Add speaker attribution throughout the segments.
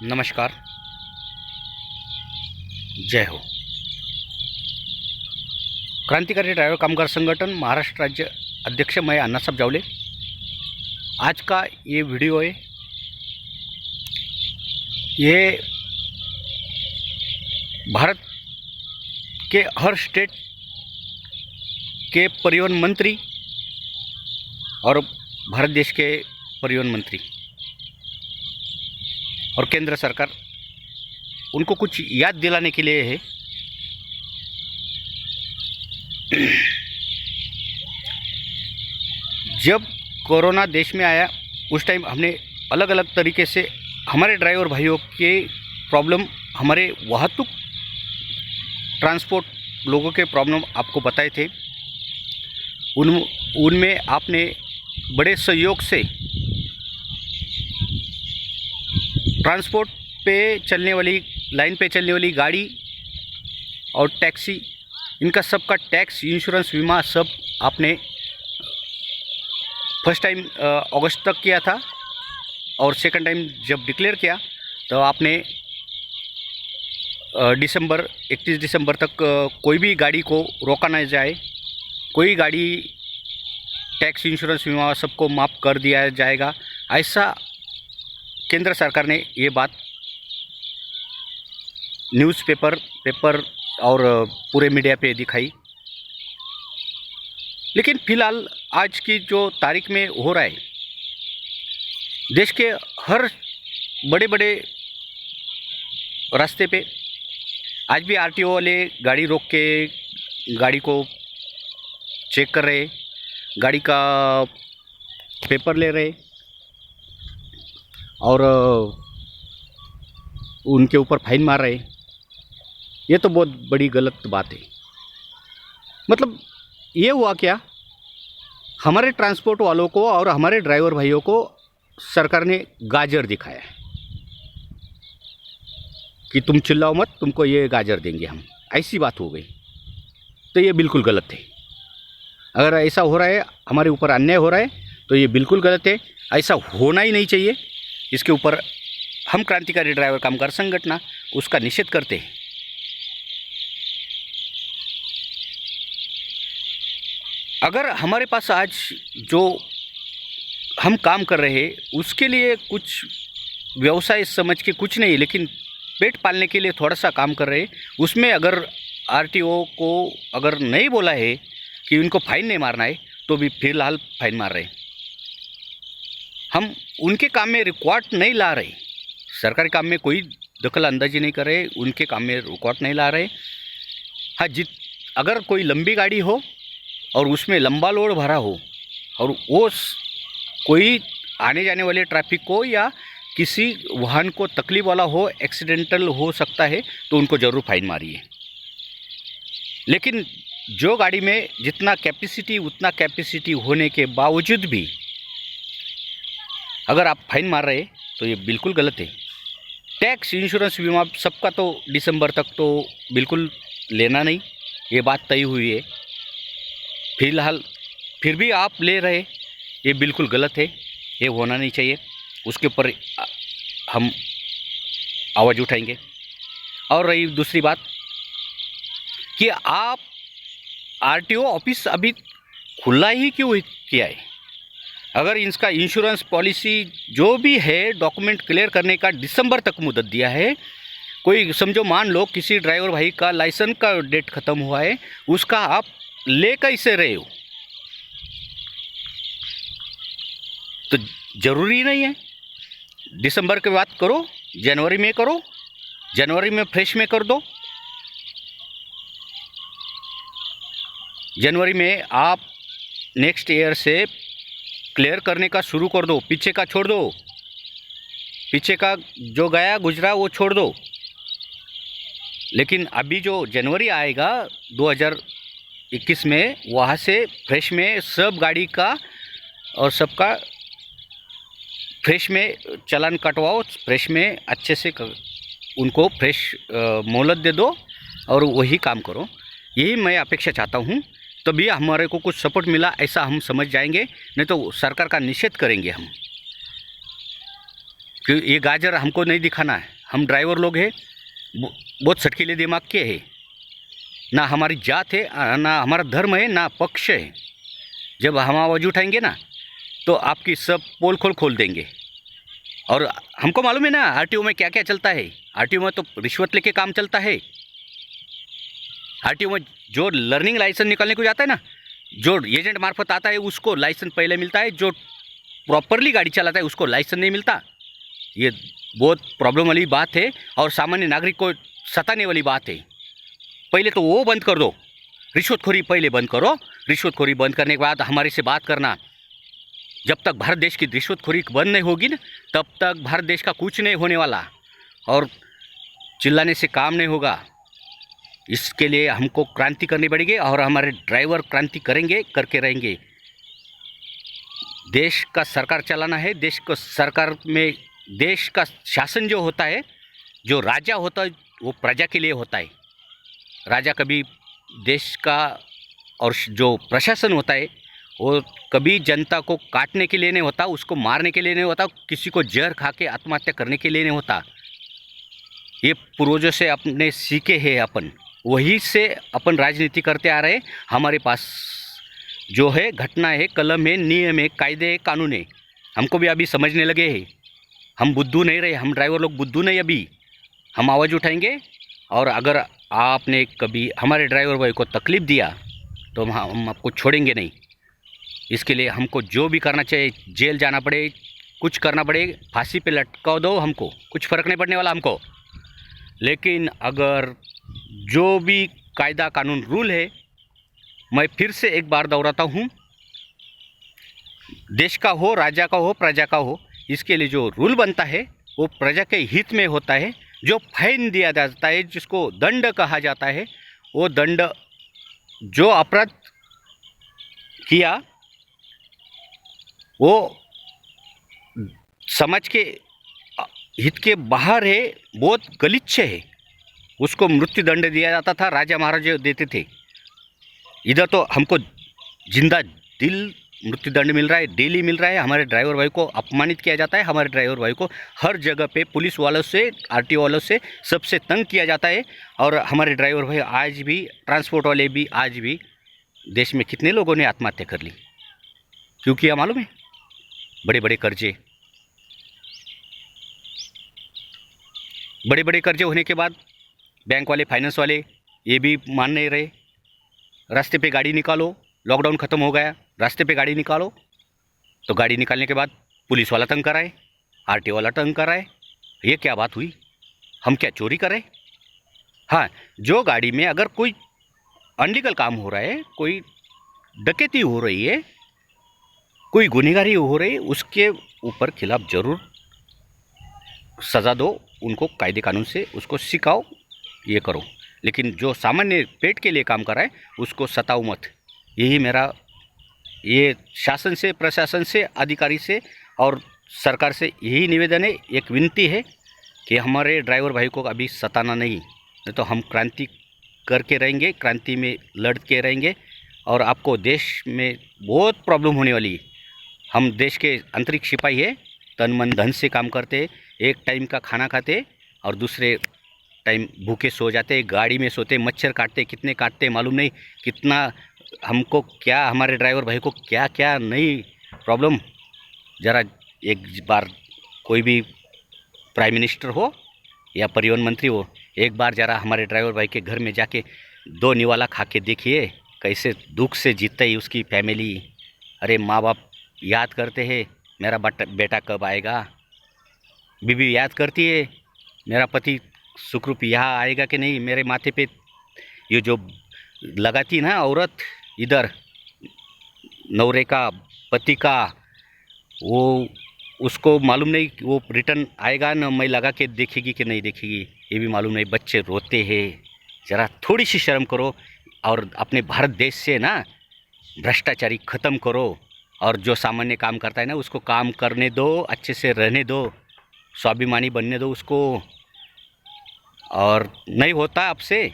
Speaker 1: नमस्कार। जय हो। क्रांतिकारी ड्राइवर कामगार संगठन महाराष्ट्र राज्य अध्यक्ष मैं अन्नासाहेब जावले। आज का ये वीडियो है, ये भारत के हर स्टेट के परिवहन मंत्री और भारत देश के परिवहन मंत्री और केंद्र सरकार उनको कुछ याद दिलाने के लिए है। जब कोरोना देश में आया उस टाइम हमने अलग अलग तरीके से हमारे ड्राइवर भाइयों के प्रॉब्लम, हमारे वाहतुक ट्रांसपोर्ट लोगों के प्रॉब्लम आपको बताए थे। उनमें आपने बड़े सहयोग से ट्रांसपोर्ट पे चलने वाली, लाइन पे चलने वाली गाड़ी और टैक्सी, इनका सबका टैक्स, इंश्योरेंस, बीमा सब आपने फर्स्ट टाइम अगस्त तक किया था और सेकंड टाइम जब डिक्लेयर किया तो आपने दिसंबर 31 दिसंबर तक कोई भी गाड़ी को रोका ना जाए, कोई गाड़ी टैक्स, इंश्योरेंस, बीमा सबको माफ़ कर दिया जाएगा, ऐसा केंद्र सरकार ने ये बात न्यूज़पेपर और पूरे मीडिया पे दिखाई। लेकिन फ़िलहाल आज की जो तारीख में हो रहा है, देश के हर बड़े बड़े रास्ते पे आज भी आरटीओ वाले गाड़ी रोक के गाड़ी को चेक कर रहे, गाड़ी का पेपर ले रहे और उनके ऊपर फाइन मार रहे। ये तो बहुत बड़ी गलत बात है। मतलब ये हुआ क्या, हमारे ट्रांसपोर्ट वालों को और हमारे ड्राइवर भाइयों को सरकार ने गाजर दिखाया है कि तुम चिल्लाओ मत, तुमको ये गाजर देंगे हम, ऐसी बात हो गई। तो ये बिल्कुल गलत है। अगर ऐसा हो रहा है, हमारे ऊपर अन्याय हो रहा है, तो ये बिल्कुल गलत है। ऐसा होना ही नहीं चाहिए। इसके ऊपर हम क्रांतिकारी ड्राइवर कामगार संगठन उसका निषेध करते हैं। अगर हमारे पास आज जो हम काम कर रहे हैं उसके लिए कुछ व्यवसाय समझ के कुछ नहीं, लेकिन पेट पालने के लिए थोड़ा सा काम कर रहे हैं, उसमें अगर आरटीओ को अगर नहीं बोला है कि उनको फाइन नहीं मारना है तो भी फिलहाल फाइन मार रहे हैं। हम उनके काम में रिकॉर्ड नहीं ला रहे, सरकारी काम में कोई दखल अंदाजी नहीं कर रहे, उनके काम में रिकॉर्ड नहीं ला रहे। हाँ, अगर कोई लंबी गाड़ी हो और उसमें लंबा लोड भरा हो और वो कोई आने जाने वाले ट्रैफिक को या किसी वाहन को तकलीफ वाला हो, एक्सीडेंटल हो सकता है, तो उनको ज़रूर फाइन मारिए। लेकिन जो गाड़ी में जितना कैपेसिटी उतना कैपेसिटी होने के बावजूद भी अगर आप फाइन मार रहे तो ये बिल्कुल गलत है। टैक्स, इंश्योरेंस, बीमा सबका तो दिसंबर तक तो बिल्कुल लेना नहीं, ये बात तय हुई है। फिलहाल फिर भी आप ले रहे, ये बिल्कुल गलत है, ये होना नहीं चाहिए। उसके ऊपर हम आवाज़ उठाएंगे। और रही दूसरी बात कि आप आरटीओ ऑफिस अभी खुला ही क्यों किया है? अगर इसका इंश्योरेंस पॉलिसी जो भी है, डॉक्यूमेंट क्लियर करने का दिसंबर तक मुदत दिया है। कोई समझो, मान लो किसी ड्राइवर भाई का लाइसेंस का डेट ख़त्म हुआ है, उसका आप ले कैसे रहे हो? तो ज़रूरी नहीं है दिसंबर के बाद करो, जनवरी में करो, जनवरी में फ्रेश में कर दो। जनवरी में आप नेक्स्ट ईयर से क्लियर करने का शुरू कर दो, पीछे का छोड़ दो, पीछे का जो गया गुजरा वो छोड़ दो। लेकिन अभी जो जनवरी आएगा 2021 में, वहाँ से फ्रेश में सब गाड़ी का और सबका फ्रेश में चालान कटवाओ, फ्रेश में अच्छे से उनको फ्रेश मोहलत दे दो और वही काम करो। यही मैं अपेक्षा चाहता हूँ। तभी हमारे को कुछ सपोर्ट मिला ऐसा हम समझ जाएंगे, नहीं तो सरकार का निषेध करेंगे हम। कि ये गाजर हमको नहीं दिखाना है। हम ड्राइवर लोग हैं, बहुत सटकीले दिमाग के हैं, ना हमारी जात है, ना हमारा धर्म है, ना पक्ष है। जब हम आवाज़ उठाएंगे ना तो आपकी सब पोल खोल देंगे। और हमको मालूम है ना आरटीओ में क्या क्या चलता है। आरटीओ में तो रिश्वत लेके काम चलता है। आरटीओ में जो लर्निंग लाइसेंस निकालने को जाता है ना, जो एजेंट मार्फत आता है उसको लाइसेंस पहले मिलता है, जो प्रॉपरली गाड़ी चलाता है उसको लाइसेंस नहीं मिलता। ये बहुत प्रॉब्लम वाली बात है और सामान्य नागरिक को सताने वाली बात है। पहले तो वो बंद कर दो, रिश्वतखोरी पहले बंद करो। रिश्वतखोरी बंद करने के बाद हमारे से बात करना। जब तक भारत देश की रिश्वतखोरी बंद नहीं होगी ना, तब तक भारत देश का कुछ नहीं होने वाला और चिल्लाने से काम नहीं होगा। इसके लिए हमको क्रांति करनी पड़ेगी और हमारे ड्राइवर क्रांति करेंगे, करके रहेंगे। देश का सरकार चलाना है। देश को सरकार में देश का शासन जो होता है, जो राजा होता है वो प्रजा के लिए होता है। राजा कभी देश का, और जो प्रशासन होता है वो कभी जनता को काटने के लिए नहीं होता, उसको मारने के लिए नहीं होता, किसी को जहर खा के आत्महत्या करने के लिए नहीं होता। ये पूर्वजों से अपने सीखे हैं, अपन वही से अपन राजनीति करते आ रहे। हमारे पास जो है घटना है, कलम है, नियम है, कायदे है, कानून है। हमको भी अभी समझने लगे हैं। हम बुद्धू नहीं रहे, हम ड्राइवर लोग बुद्धू नहीं। अभी हम आवाज़ उठाएंगे और अगर आपने कभी हमारे ड्राइवर भाई को तकलीफ़ दिया तो हम आपको छोड़ेंगे नहीं। इसके लिए हमको जो भी करना चाहिए, जेल जाना पड़े, कुछ करना पड़े, फांसी पे लटका दो, हमको कुछ फ़र्क नहीं पड़ने वाला हमको। लेकिन अगर जो भी कायदा कानून रूल है, मैं फिर से एक बार दोहराता हूँ, देश का हो, राजा का हो, प्रजा का हो, इसके लिए जो रूल बनता है वो प्रजा के हित में होता है। जो फाइन दिया जाता है, जिसको दंड कहा जाता है, वो दंड जो अपराध किया वो समाज के हित के बाहर है, बहुत गलीच्छ है, उसको मृत्यु दंड दिया जाता था, राजा महाराजा देते थे। इधर तो हमको जिंदा दिल मृत्यु दंड मिल रहा है, डेली मिल रहा है। हमारे ड्राइवर भाई को अपमानित किया जाता है। हमारे ड्राइवर भाई को हर जगह पे पुलिस वालों से, आरटीओ वालों से सबसे तंग किया जाता है। और हमारे ड्राइवर भाई आज भी, ट्रांसपोर्ट वाले भी आज भी, देश में कितने लोगों ने आत्महत्या कर ली? क्यों किया मालूम है? बड़े बड़े कर्जे, बड़े बड़े कर्जे होने के बाद बैंक वाले, फाइनेंस वाले ये भी मान नहीं रहे। रास्ते पे गाड़ी निकालो, लॉकडाउन ख़त्म हो गया, रास्ते पे गाड़ी निकालो, तो गाड़ी निकालने के बाद पुलिस वाला तंग कराए, आरटीओ वाला तंग कराए। ये क्या बात हुई? हम क्या चोरी करें? हाँ, जो गाड़ी में अगर कोई अनलीगल काम हो रहा है, कोई डकैती हो रही है, कोई गुनहगारी हो रही है, उसके ऊपर खिलाफ जरूर सज़ा दो, उनको कायदे कानून से उसको सिखाओ, ये करो। लेकिन जो सामान्य पेट के लिए काम कर रहा है उसको सताओ मत। यही मेरा ये शासन से, प्रशासन से, अधिकारी से और सरकार से यही निवेदन है, एक विनती है कि हमारे ड्राइवर भाई को अभी सताना नहीं तो हम क्रांति करके रहेंगे, क्रांति में लड़के रहेंगे और आपको देश में बहुत प्रॉब्लम होने वाली है। हम देश के आंतरिक सिपाही है, तन मन धन से काम करते, एक टाइम का खाना खाते और दूसरे टाइम भूखे सो जाते, गाड़ी में सोते, मच्छर काटते, कितने काटते मालूम नहीं, कितना हमको क्या, हमारे ड्राइवर भाई को क्या क्या नहीं प्रॉब्लम। ज़रा एक बार कोई भी प्राइम मिनिस्टर हो या परिवहन मंत्री हो, एक बार ज़रा हमारे ड्राइवर भाई के घर में जाके 2 निवाला खा के देखिए, कैसे दुख से जीते ही उसकी फैमिली। अरे माँ बाप याद करते हैं मेरा बेटा कब आएगा, बीवी याद करती है मेरा पति सुखरूप यहाँ आएगा कि नहीं। मेरे माथे पे ये जो लगाती ना औरत, इधर नौरे का, पति का, वो उसको मालूम नहीं वो रिटर्न आएगा ना, मैं लगा के देखेगी कि नहीं देखेगी, ये भी मालूम नहीं। बच्चे रोते हैं, ज़रा थोड़ी सी शर्म करो और अपने भारत देश से ना भ्रष्टाचारी ख़त्म करो और जो सामान्य काम करता है ना उसको काम करने दो, अच्छे से रहने दो, स्वाभिमानी बनने दो उसको। और नहीं होता आपसे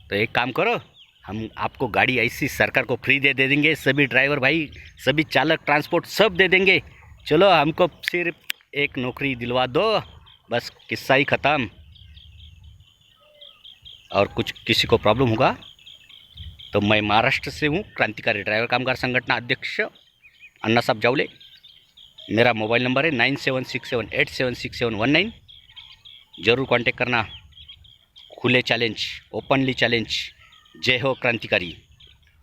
Speaker 1: तो एक काम करो, हम आपको गाड़ी ऐसी सरकार को फ्री दे देंगे, सभी ड्राइवर भाई, सभी चालक, ट्रांसपोर्ट सब दे देंगे। चलो, हमको सिर्फ एक नौकरी दिलवा दो, बस किस्सा ही ख़त्म। और कुछ किसी को प्रॉब्लम होगा तो मैं महाराष्ट्र से हूँ, क्रांतिकारी ड्राइवर कामगार संगठना अध्यक्ष अन्ना साहब जावले। मेरा मोबाइल नंबर है 9767876719। ज़रूर कांटेक्ट करना। खुले चैलेंज, ओपनली चैलेंज। जय हो क्रांतिकारी।